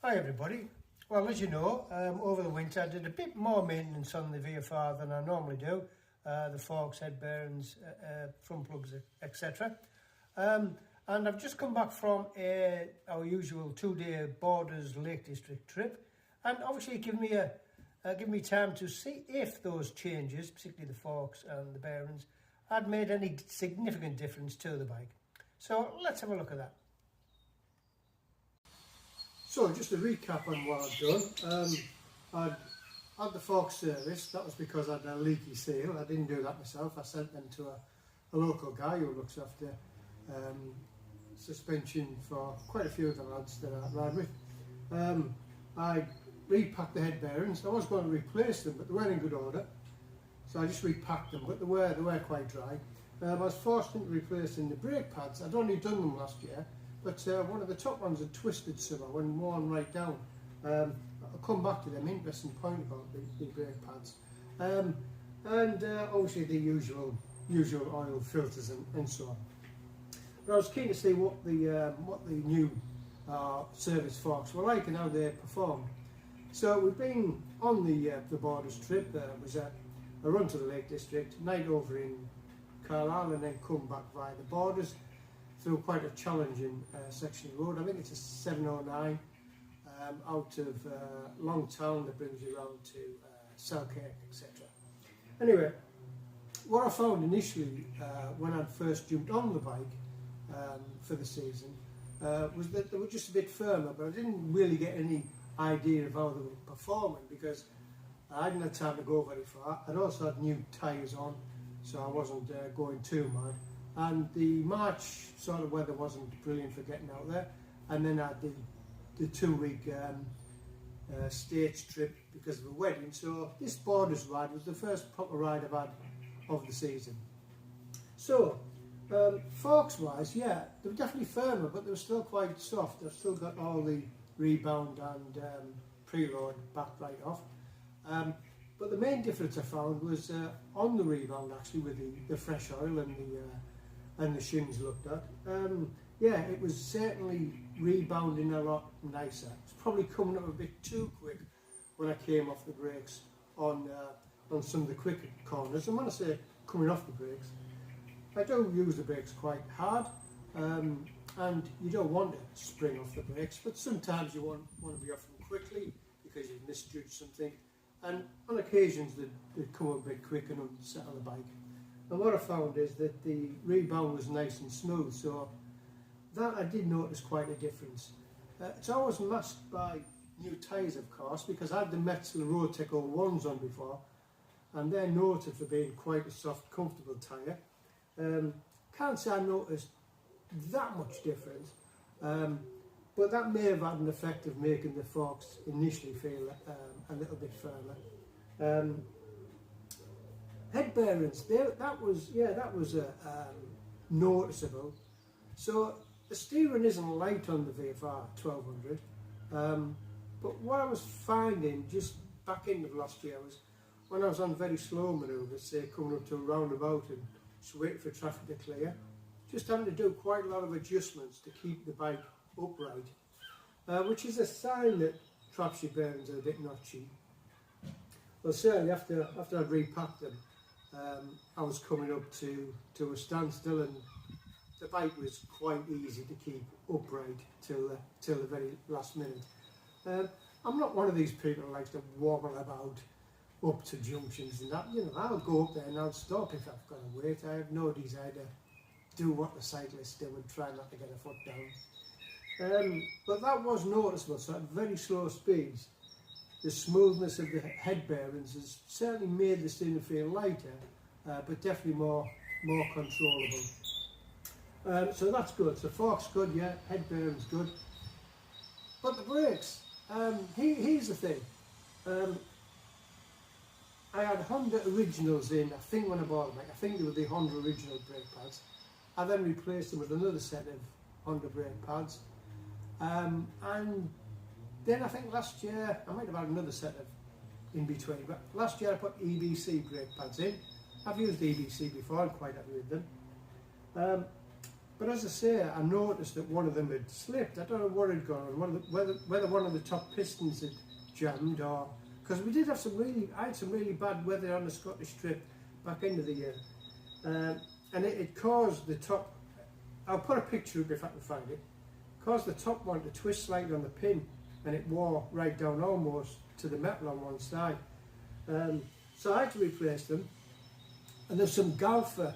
Hi everybody. Well, as you know, over the winter I did a bit more maintenance on the VFR than I normally do. The forks, head bearings, front plugs, etc. And I've just come back from our usual 2-day Borders Lake District trip, and obviously it gave me time to see if those changes, particularly the forks and the bearings, had made any significant difference to the bike. So let's have a look at that. So just a recap on what I'd done. I'd had the fork service. That was because I had a leaky seal. I didn't do that myself. I sent them to a local guy who looks after suspension for quite a few of the lads that I ride with. I repacked the head bearings. I was going to replace them, but they weren't in good order, so I just repacked them, but they were quite dry. I was forced into replacing the brake pads. I'd only done them last year, but one of the top ones had twisted somehow when worn right down. I'll come back to them. Interesting point about the brake pads. Obviously the usual oil filters and so on. But I was keen to see what the new service forks were like and how they performed. So we've been on the Borders trip. It was a run to the Lake District, night over in Carlisle, and then come back via the Borders through quite a challenging section of road. I think it's a 709 out of Longtown that brings you around to Selkirk, etc. Anyway, what I found initially when I first jumped on the bike for the season was that they were just a bit firmer, but I didn't really get any idea of how they were performing because I hadn't had time to go very far. I'd also had new tyres on, so I wasn't going too mad. And the March sort of weather wasn't brilliant for getting out there, and then I had the 2-week States trip because of a wedding. So this Borders ride was the first proper ride I've had of the season. So forks wise, yeah, they were definitely firmer, but they were still quite soft. They've still got all the rebound and preload back right off. But the main difference I found was on the rebound, actually, with the fresh oil and the shins looked at. Yeah, it was certainly rebounding a lot nicer. It's probably coming up a bit too quick when I came off the brakes on some of the quicker corners. And when I say coming off the brakes, I do use the brakes quite hard, and you don't want to spring off the brakes, but sometimes you want to be off them quickly because you've misjudged something, and on occasions they come a bit quick and unsettle the bike. And what I found is that the rebound was nice and smooth, so that I did notice quite a difference. It's always masked by new tyres, of course, because I had the Metzeler Roadtec 01s on before, and they're noted for being quite a soft, comfortable tyre. Can't say I noticed that much difference, but that may have had an effect of making the forks initially feel a little bit firmer. Head bearings, that was noticeable. So the steering isn't light on the VFR 1200, but what I was finding just back end of last year was when I was on very slow manoeuvres, say coming up to a roundabout and just waiting for traffic to clear, just having to do quite a lot of adjustments to keep the bike upright, which is a sign that perhaps your bearings are a bit notchy. Well, certainly after I'd repacked them, I was coming up to a standstill, and the bike was quite easy to keep upright till the very last minute. I'm not one of these people who likes to wobble about up to junctions and that. You know, I'll go up there and I'll stop if I've got to wait. I have no desire to do what the cyclists do and try not to get a foot down. But that was noticeable, so at very slow speeds, the smoothness of the head bearings has certainly made the steering feel lighter, but definitely more controllable. So that's good. So forks good, yeah, head bearings good. But the brakes, here's the thing. I had Honda Originals in, I think when I bought them, I think they were the Honda Original brake pads. I then replaced them with another set of Honda brake pads. And then I think last year, I might have had another set of in between, but last year I put EBC brake pads in. I've used EBC before, I'm quite happy with them. But as I say, I noticed that one of them had slipped. I don't know what had gone on, whether one of the top pistons had jammed, or because we did have I had some really bad weather on the Scottish trip back into the year, and it caused the top. I'll put a picture up if I can find it. Caused the top one to twist slightly on the pin, and it wore right down almost to the metal on one side. So I had to replace them, and there's some Galfer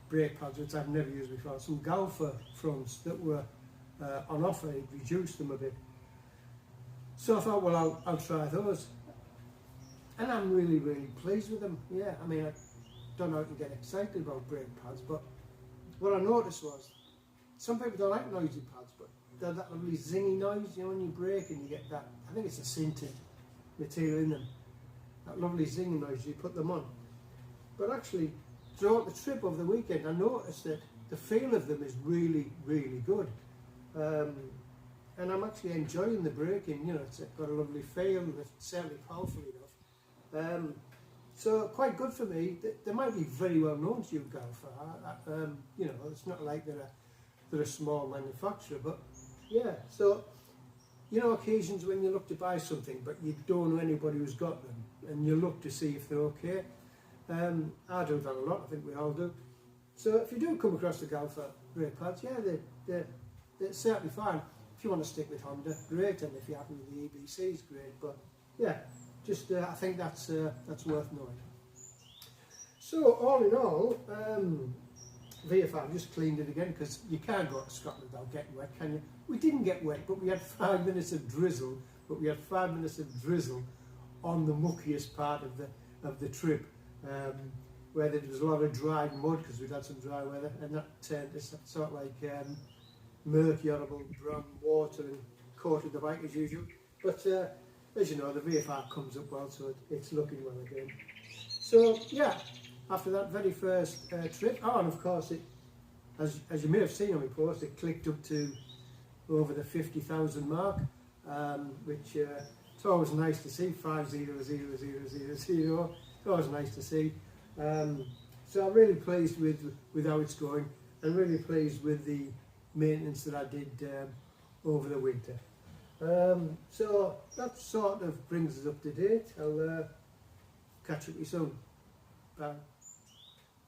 brake pads which I've never used before, some Galfer fronts that were on offer. It reduced them a bit, so I thought, well, I'll try those, and I'm really pleased with them. Yeah, I mean, I don't know how to get excited about brake pads, but what I noticed was some people don't like noisy pads, but they're that lovely zingy noise, you know, when you brake and you get that, I think it's a sintered material in them, that lovely zinging noise, you put them on. But actually, throughout the trip over the weekend, I noticed that the feel of them is really good. And I'm actually enjoying the braking, you know, it's got a lovely feel, and it's certainly powerful enough. So quite good for me. They might be very well known to you, Galfer. You know, it's not like they're a small manufacturer, but yeah. So, you know, occasions when you look to buy something, but you don't know anybody who's got them, and you look to see if they're okay. I do that a lot, I think we all do. So if you do come across the Galfer brake pads, yeah, they're certainly fine. If you want to stick with Honda, great, and if you're happy with the EBCs, great. But yeah, just I think that's worth knowing. So all in all, VFR just cleaned it again, because you can't go to Scotland without getting wet, can you? We didn't get wet, but we had 5 minutes of drizzle. On the muckiest part of the trip, where there was a lot of dry mud, because we'd had some dry weather, and that turned to sort of like murky, horrible brown water and coated the bike as usual. But as you know, the VFR comes up well, so it's looking well again. So yeah, after that very first trip, and of course, it, as you may have seen on my post, it clicked up to over the 50,000 mark, which it's always nice to see. 50,000. It's always nice to see. So I'm really pleased with how it's going, and really pleased with the maintenance that I did over the winter. So that sort of brings us up to date. I'll catch up with you soon. Bye.